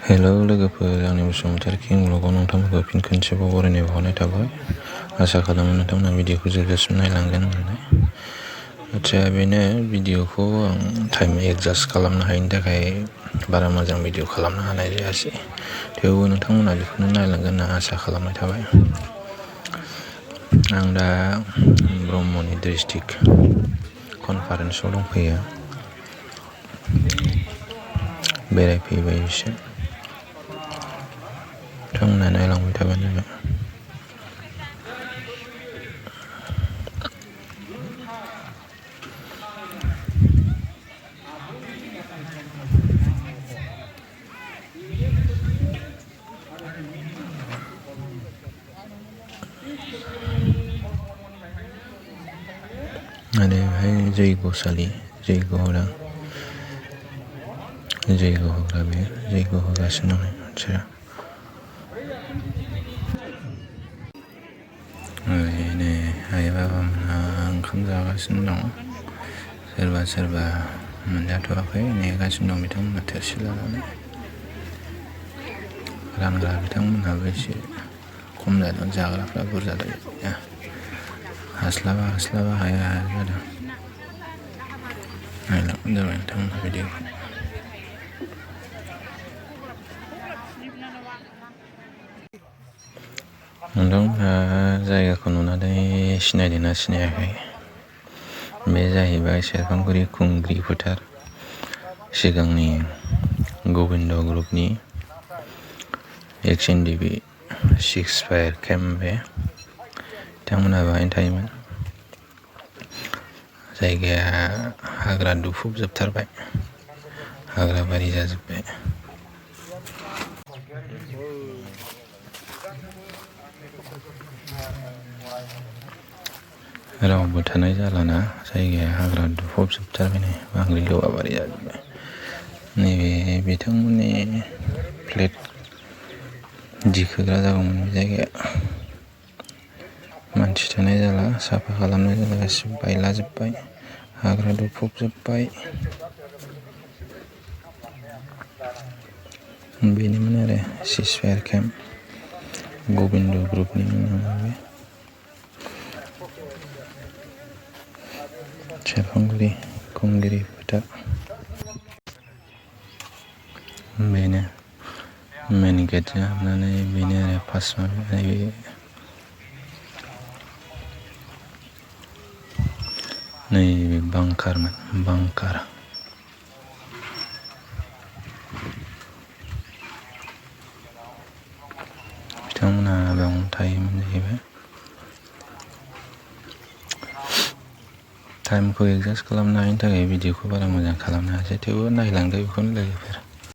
Hello लोगोफोर, आंनि बसुमतारी किं ब्लगआव नोंथांमोनखौ फिन खनसेबाव बरायनाय बावहरनाय थाबाय। आसा खालामो नोंथांमोना भिडिअखौ जोबजासिम नायलांगोन होननानै। बाथ्राया बेनो, भिडिअखौ आं टाइम एडजास्ट खालामनो हायिनि थाखाय बारा मोजां भिडिअ खालामनो हानाय जायासै। थेवबो नोंथांमोना बेखौनो नायलांगोन होनना आसा खालामनाय थाबाय। आं दा ब्रह्मनि डिस्ट्रिक्ट कनफारेन्सआव दंफैयो। बेरायफैबाय एसे। नोंथांमोना नायलांबाय थाबानो जाबाय। आरो बेहाय जैग'सालि, जैग' होदों। जैग' होग्रा बे जैग' होगासिनो दं मानसिया। ओरैनो आइ बाबामोनहा ओंखाम जागासिनो दं। सोरबा सोरबा मोनजाथ'वाखै, नेगासिनो दं बिथांमोनहा थोरसि लानानै। रानग्रा बिथांमोनहाबो एसे खम जादों, जाग्राफ्रा बुरजा जादों। हास्लाबा हाया जादों। नायलांबानो जाबाय नोंथांमोनहा भिडिअखौ। नोंथांमोनहा जायगाखौ नुनानै सिनायदोंना सिनायाखै? बे जाहैबाय सेरफांगुरि खुंग्रि फोथार, सिगांनि गबिन्द ग्रुपनि XNDB 6 फायार केम्प। बे बिथांमोनहा बाहायनो थायोमोन। जायगाया हाग्रा दुफबजोबथारबाय, हाग्रा बारि जाजोब्बाय। रावबो थानाय जालाना, जायगाया हाग्रा दुफबजोबथारबाय, नै बांग्रि लेवाबारि जाजोब्बाय। नैबे बिथांमोननि फ्लेट दिखोग्रा जागौमोन बे जायगाया। मानसि थानाय जाला, साफा खालामनाय जाला, गासिबो बायलाजोब्बाय, हाग्रा दुफबजोब्बाय। बेनोमोन आरो 6 फायार केम्प, गबिन्द ग्रुपनिमोन बे। सेरफांगुरि खुंगिरि फोथार। बेनो मेन गेटजों हाबनानै बेनो आरो फास माबाया। नैबे बांकारमोन, बांकार। बिथांमोनहा बेयावनो थायोमोन जाहैबाय। टाइमखौ एडजास्ट खालामनो हायिनि थाखाय भिडिअखौ बारा मोजां खालामनो हायासै। थेवबो नायलांदो बेखौनो लोगोफोर।